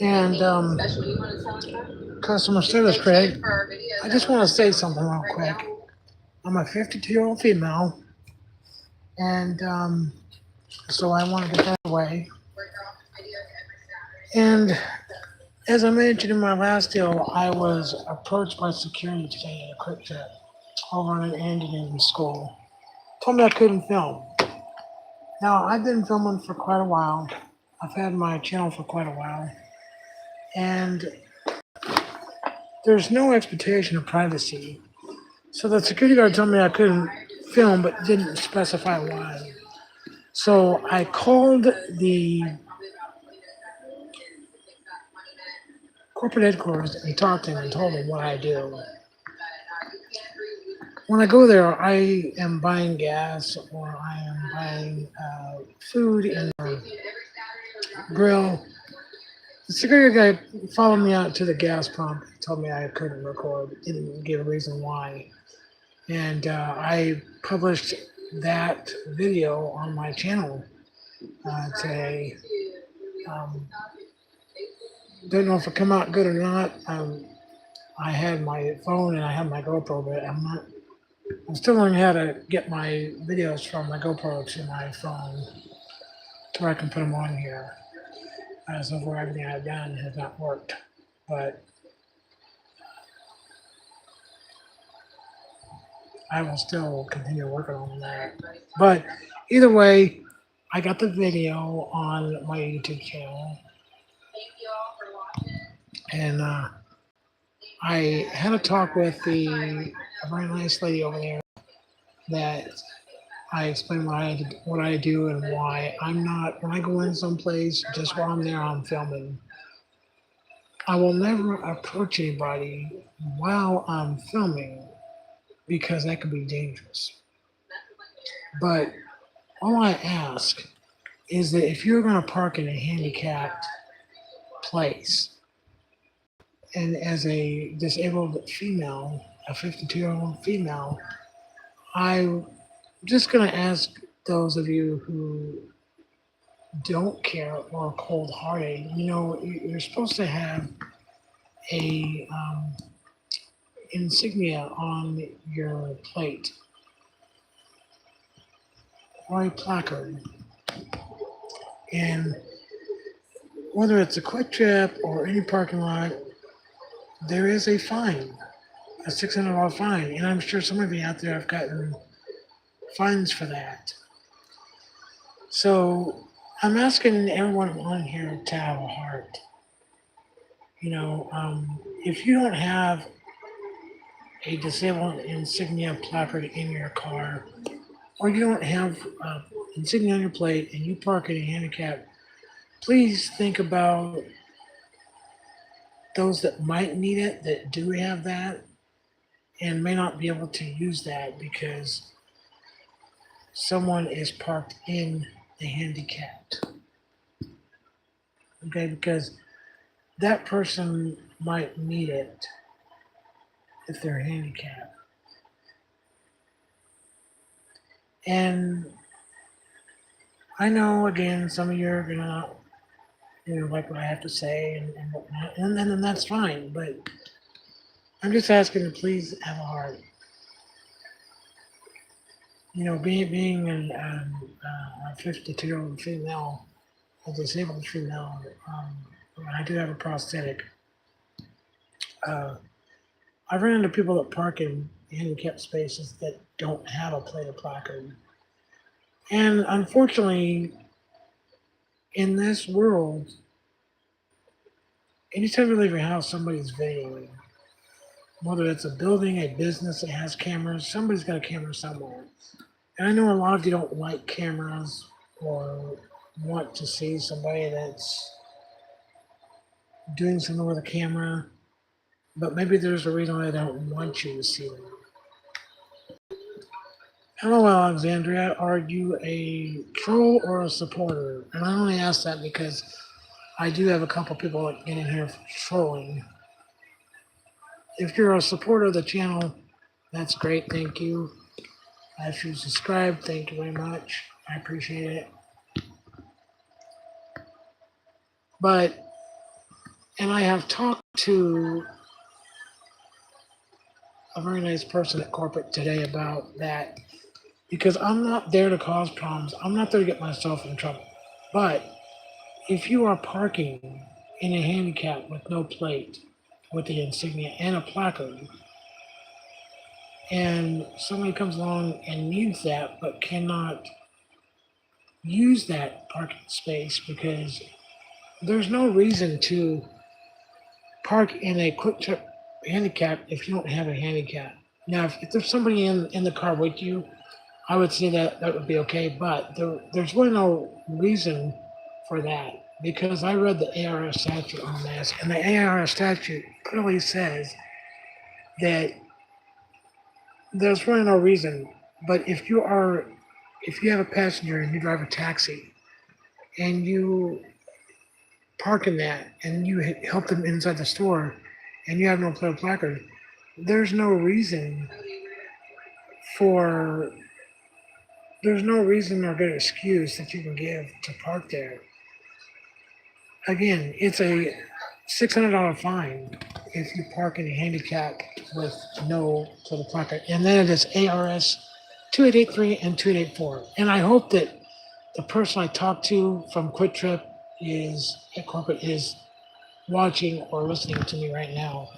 And customer service, Craig. I just want to say something real quick. I'm a 52-year-old female, and so I want to get that away. And as I mentioned in my last deal, I was approached by security today at a quick trip over in Andean school. Told me I couldn't film. Now, I've been filming for quite a while. I've had my channel for quite a while. And there's no expectation of privacy. So the security guard told me I couldn't film, but didn't specify why. So I called the corporate headquarters and talked to them and told them what I do. When I go there, I am buying gas or I am buying food in the grill. The security guy followed me out to the gas pump, told me I couldn't record, didn't give a reason why. And I published that video on my channel today. Don't know if it come out good or not. I had my phone and I had my GoPro, but I'm still learning how to get my videos from my GoPro to my phone to where I can put them on here. So far, everything I've done has not worked, but I will still continue working on that. But either way, I got the video on my YouTube channel, and I had a talk with a very nice lady over there that I explained what I do and why I'm not, when I go in someplace, just while I'm there, I'm filming. I will never approach anybody while I'm filming because that could be dangerous. But all I ask is that if you're going to park in a handicapped place, and as a disabled female, a 52-year-old female, I'm just going to ask those of you who don't care or are cold-hearted, you're supposed to have a insignia on your plate or a placard. And whether it's a Quick Trip or any parking lot, there is a fine, a $600 fine. And I'm sure some of you out there have gotten fines for that. So I'm asking everyone on here to have a heart. If you don't have a disabled insignia placard in your car, or you don't have insignia on your plate and you park in a handicap, please think about those that might need it, that do have that, and may not be able to use that because someone is parked in the handicapped. Okay, because that person might need it if they're handicapped. And I know, again, some of you are going to like what I have to say and whatnot, and that's fine, but I'm just asking to please have a heart. Being a 52-year-old female, a disabled female, I do have a prosthetic. I've run into people that park in handicapped spaces that don't have a plate or placard. And unfortunately, in this world, anytime you leave your house, somebody's videoing. Whether it's a building, a business that has cameras, somebody's got a camera somewhere. And I know a lot of you don't like cameras or want to see somebody that's doing something with a camera, but maybe there's a reason why I don't want you to see them. Hello, Alexandria. Are you a troll or a supporter? And I only ask that because I do have a couple people that get in here for trolling. If you're a supporter of the channel, that's great. Thank you. If you subscribe, thank you very much. I appreciate it. But, and I have talked to a very nice person at corporate today about that because I'm not there to cause problems. I'm not there to get myself in trouble. But if you are parking in a handicap with no plate, with the insignia and a placard, and somebody comes along and needs that but cannot use that parking space because there's no reason to park in a quick trip handicap if you don't have a handicap. Now, if there's somebody in the car with you, I would say that that would be okay, but there's really no reason for that because I read the ARS statute on this, and the ARS statute clearly says that there's really no reason. But if you have a passenger and you drive a taxi and you park in that and you help them inside the store and you have no placard, there's no reason for there's no reason or good excuse that you can give to park there. Again, it's a $600 fine if you park in a handicap with no sort of placard, and then it is ARS 2883 and 2884. And I hope that the person I talked to from Quick Trip is at corporate is watching or listening to me right now.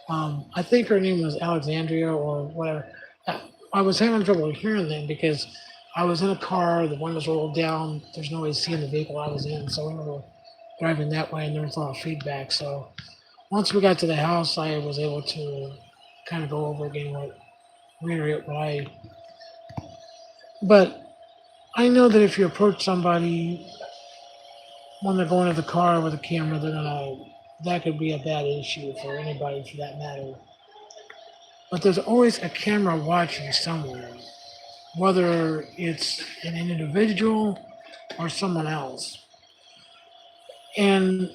I think her name was Alexandria or whatever. I was having trouble hearing them because I was in a car, the windows rolled down, there's no AC in the vehicle I was in, so we were driving that way and there was a lot of feedback. So once we got to the house, I was able to kind of go over again reiterate what I. But I know that if you approach somebody when they're going to the car with a camera, that could be a bad issue for anybody for that matter. But there's always a camera watching somewhere, whether it's an individual or someone else. And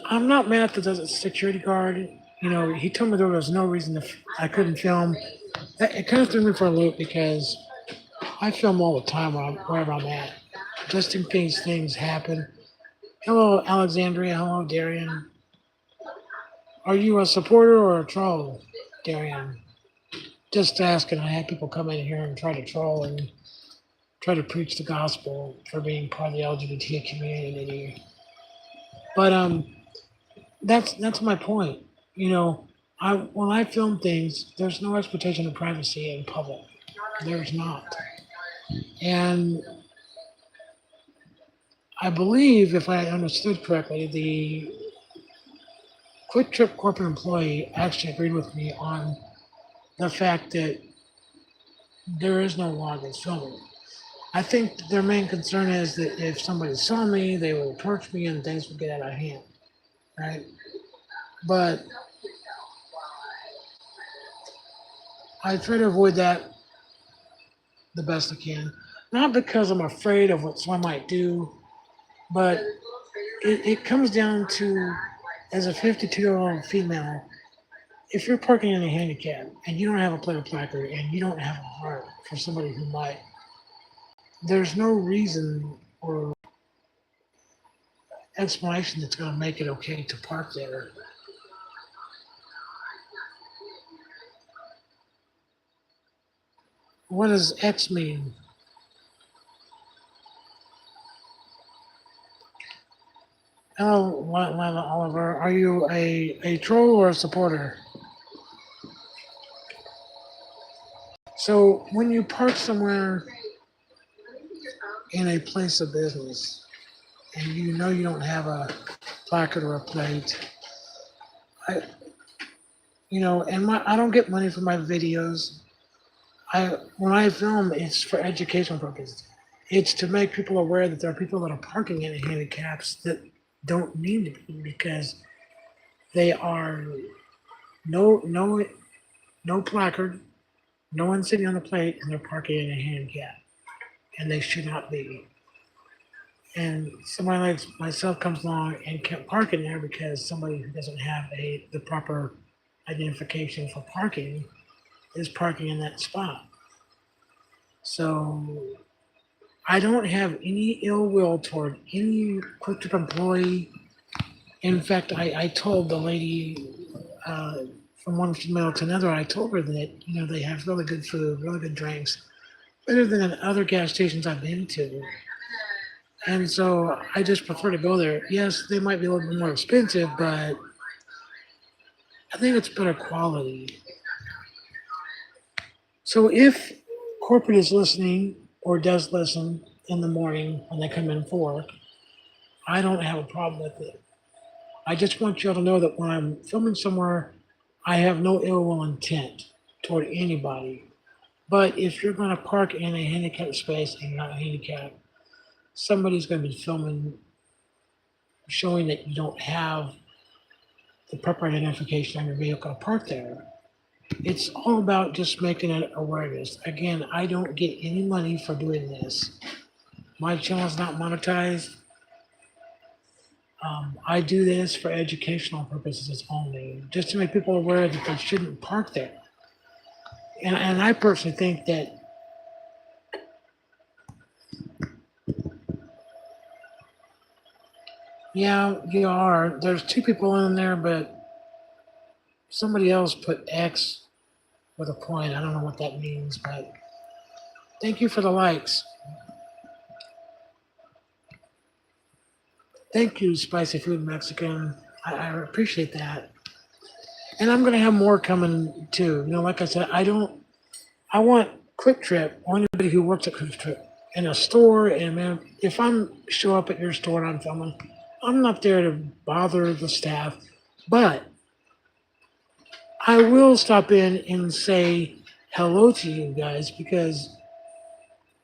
I'm not mad at the security guard. You know, he told me there was no reason I couldn't film. It kind of threw me for a loop because I film all the time wherever I'm at, just in case things happen. Hello, Alexandria. Hello, Darian. Are you a supporter or a troll, Darian? Just asking. I have people come in here and try to troll and try to preach the gospel for being part of the LGBT community. But that's my point. You know, when I film things, there's no expectation of privacy in public. There's not. And I believe, if I understood correctly, the Quick Trip corporate employee actually agreed with me on the fact that there is no law against filming. I think their main concern is that if somebody saw me, they would approach me and things would get out of hand, right? But I try to avoid that the best I can. Not because I'm afraid of what someone might do, but it comes down to, as a 52-year-old female, if you're parking in a handicap and you don't have a plate placard and you don't have a heart for somebody who might, there's no reason or explanation that's going to make it okay to park there. What does X mean? Hello, Lila Oliver. Are you a troll or a supporter? So when you park somewhere in a place of business and you know you don't have a placard or a plate, I don't get money for my videos. When I film, it's for educational purposes. It's to make people aware that there are people that are parking in handicaps that don't need to be because they are no placard, no one sitting on the plate, and they're parking in a handicap, and they should not be. And somebody like myself comes along and can't park in there because somebody who doesn't have the proper identification for parking is parking in that spot. So I don't have any ill will toward any Quick Trip employee In fact, I told the lady from one female to another, I told her that, they have really good food, really good drinks, better than other gas stations I've been to. And so I just prefer to go there. Yes, they might be a little bit more expensive, but I think it's better quality. So if corporate is listening or does listen in the morning when they come in for work, I don't have a problem with it. I just want you all to know that when I'm filming somewhere, I have no ill will intent toward anybody. But if you're going to park in a handicapped space and you're not handicapped, somebody's going to be filming, showing that you don't have the proper identification on your vehicle to park there. It's all about just making an awareness. Again, I don't get any money for doing this. My channel is not monetized. I do this for educational purposes only, just to make people aware that they shouldn't park there. And I personally think that yeah, you are. There's two people in there, but somebody else put X with a point. I don't know what that means, but thank you for the likes. Thank you, Spicy Food Mexican. I appreciate that. And I'm going to have more coming too. Like I said, I want Quick Trip, or anybody who works at Quick Trip in a store. And man, if show up at your store and I'm filming, I'm not there to bother the staff, but I will stop in and say hello to you guys because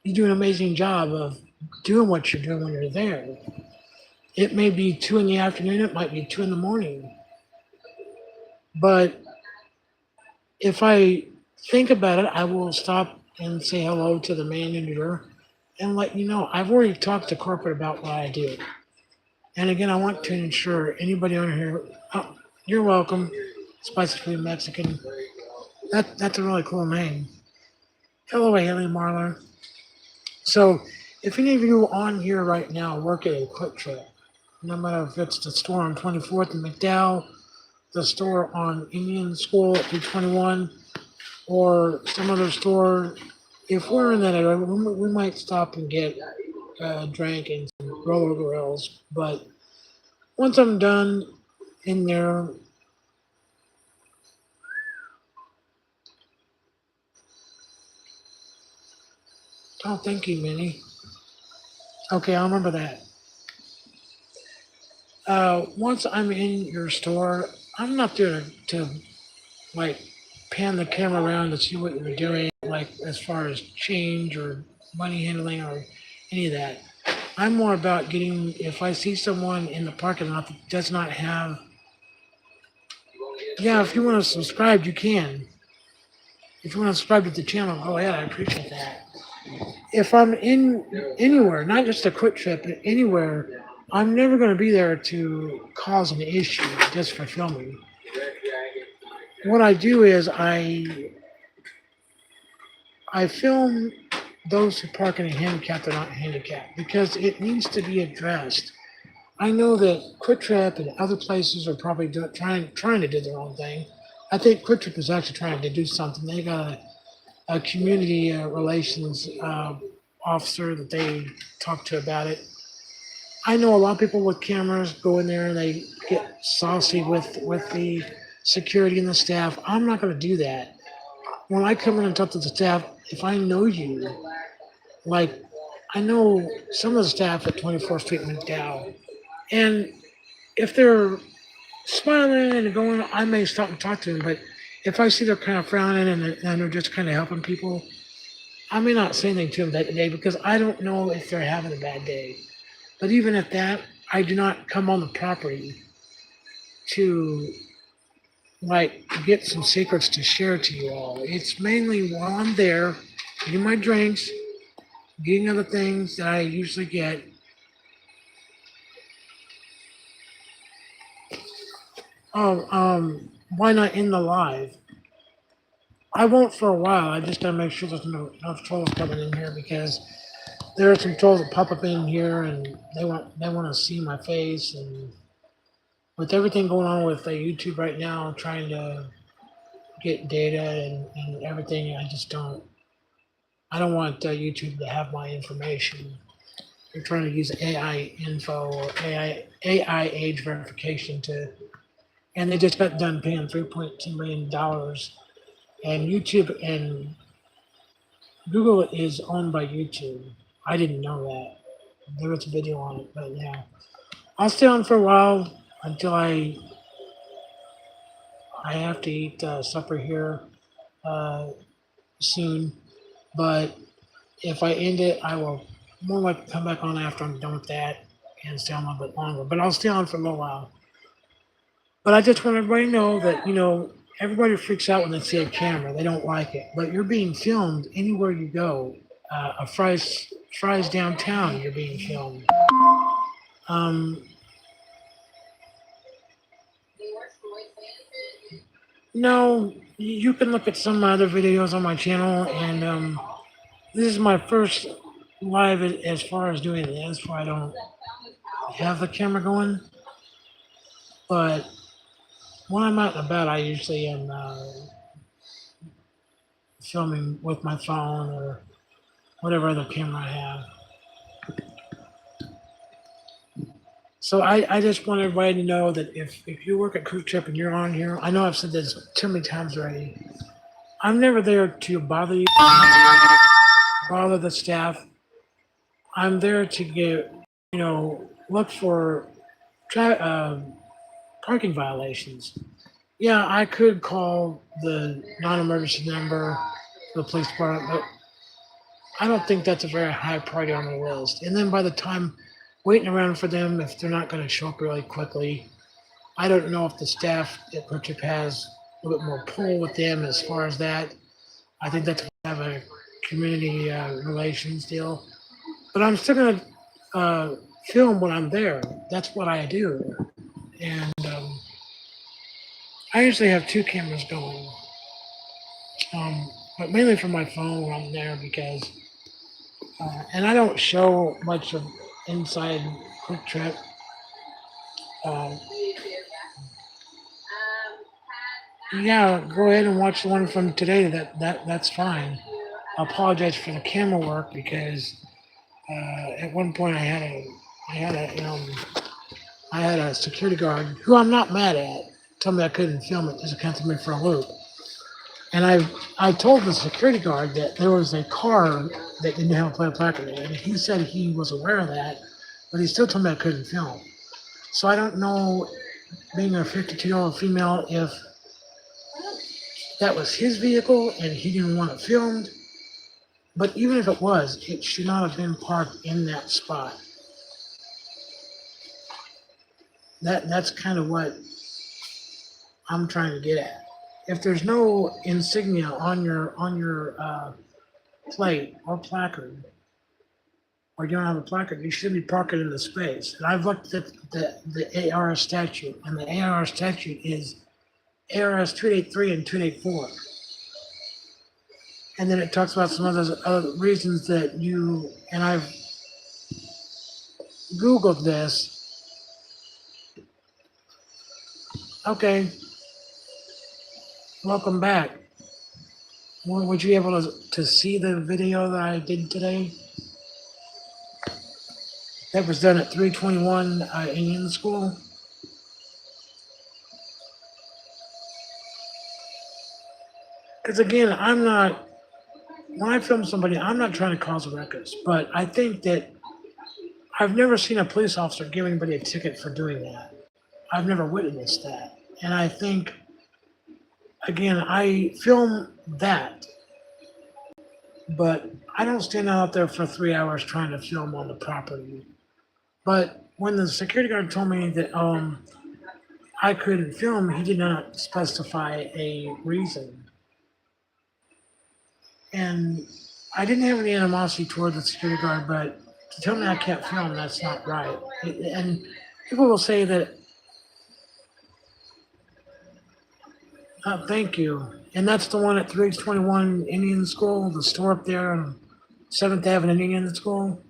you do an amazing job of doing what you're doing when you're there. It may be 2 in the afternoon, it might be 2 in the morning. But if I think about it, I will stop and say hello to the manager and let you know. I've already talked to corporate about what I do. And again, I want to ensure anybody on here, oh, you're welcome, Spicy Food Mexican. That's a really cool name. Hello, Haley Marlar. So if any of you on here right now work at a Quick Trip, no matter if it's the store on 24th and McDowell, the store on Indian School at 321, or some other store, if we're in that area, we might stop and get a drink and some roller grills. But once I'm done in there, oh, thank you, Minnie. Okay, I'll remember that. Once I'm in your store, I'm not there to like pan the camera around to see what you're doing, like as far as change or money handling or any of that. I'm more about getting, if I see someone in the parking lot that does not have, yeah, if you want to subscribe, you can. If you want to subscribe to the channel, go ahead. I appreciate that. If I'm in anywhere, not just a Quick Trip, but anywhere, I'm never going to be there to cause an issue just for filming. What I do is I film those who park in a handicap that aren't handicapped because it needs to be addressed. I know that Quick Trip and other places are probably trying to do their own thing. I think Quick Trip is actually trying to do something. They got a community relations officer that they talk to about it. I know a lot of people with cameras go in there and they get saucy with the security and the staff. I'm not going to do that. When I come in and talk to the staff, if I know you, like I know some of the staff at 24th Street McDowell, and if they're smiling and going, I may stop and talk to them. But if I see they're kind of frowning and they're just kind of helping people, I may not say anything to them that day because I don't know if they're having a bad day. But even at that, I do not come on the property to like get some secrets to share to you all. It's mainly while I'm there, getting my drinks, getting other things that I usually get. Why not in the live? I won't for a while. I just gotta make sure there's no trolls coming in here because there are some trolls that pop up in here and they want to see my face and with everything going on with YouTube right now, trying to get data and everything, I don't want YouTube to have my information. They're trying to use AI info or AI age verification and they just got done paying $3.2 million. And YouTube and Google is owned by YouTube. I didn't know that. There was a video on it, but yeah. I'll stay on for a while until I have to eat supper here soon. But if I end it, I will more likely come back on after I'm done with that and stay on a little bit longer. But I'll stay on for a little while. But I just want everybody to know that, everybody freaks out when they see a camera. They don't like it. But you're being filmed anywhere you go. A Fry's downtown, you're being filmed. No, you can look at some other videos on my channel, and this is my first live as far as doing this, where I don't have the camera going. But when I'm out and about, I usually am filming with my phone or whatever other camera I have. So I just want everybody to know that if you work at Quick Trip and you're on here, I know I've said this too many times already. I'm never there to bother you, bother the staff. I'm there to get, look for parking violations. Yeah, I could call the non-emergency number, the police department, but I don't think that's a very high priority on the list. And then by the time waiting around for them, if they're not going to show up really quickly, I don't know if the staff at Quick Trip has a little bit more pull with them as far as that. I think that's have a community relations deal. But I'm still going to film when I'm there. That's what I do. And I usually have 2 cameras going. But mainly for my phone when I'm there because, and I don't show much of inside Quick Trip. Yeah, go ahead and watch the one from today. That's fine. I apologize for the camera work because at one point I had a security guard who I'm not mad at tell me I couldn't film it because it kind of threw me for a loop. And I told the security guard that there was a car that didn't have a plate placard in it, and he said he was aware of that, but he still told me I couldn't film. So I don't know, being a 52-year-old female, if that was his vehicle and he didn't want it filmed. But even if it was, it should not have been parked in that spot. That's kind of what I'm trying to get at. If there's no insignia on your plate or placard, or you don't have a placard, you should be parking in the space. And I've looked at the ARS statute, and the ARS statute is ARS 283 and 284. And then it talks about some other reasons that and I've Googled this. Okay. Welcome back. Would you be able to see the video that I did today? That was done at 321 Indian School. Because again, when I film somebody, I'm not trying to cause a ruckus, but I think that I've never seen a police officer give anybody a ticket for doing that. I've never witnessed that. And I think, again, I film that, but I don't stand out there for 3 hours trying to film on the property. But when the security guard told me that I couldn't film, he did not specify a reason. And I didn't have any animosity toward the security guard, but to tell me I can't film, that's not right. And people will say that, thank you. And that's the one at 321 Indian School, the store up there on 7th Avenue Indian School.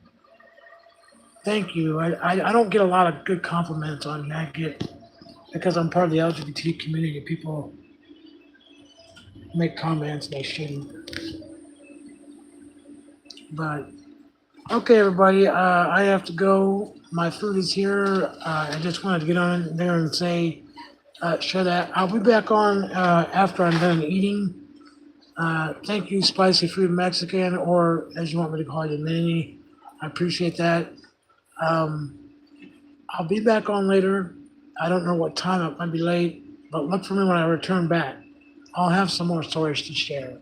Thank you. I don't get a lot of good compliments on that. I get because I'm part of the LGBT community, people make comments and they shouldn't. But okay, everybody, I have to go. My food is here. I just wanted to get on there and say, share that. I'll be back on after I'm done eating. Thank you, Spicy Food Mexican, or as you want me to call you, Minnie. I appreciate that. Um, I'll be back on later. I don't know what time. It might be late, but look for me when I return back. I'll have some more stories to share.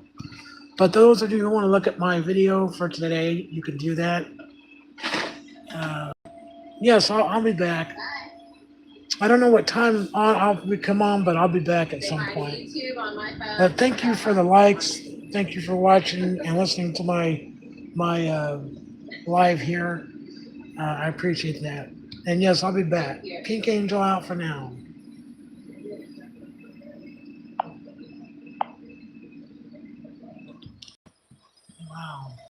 But those of you who want to look at my video for today, you can do that. Uh, yes, I'll be back. I don't know what time I'll come on, but I'll be back at some point. But thank you for the likes. Thank you for watching and listening to my live here. I appreciate that. And yes, I'll be back. Pink Angel out for now. Wow.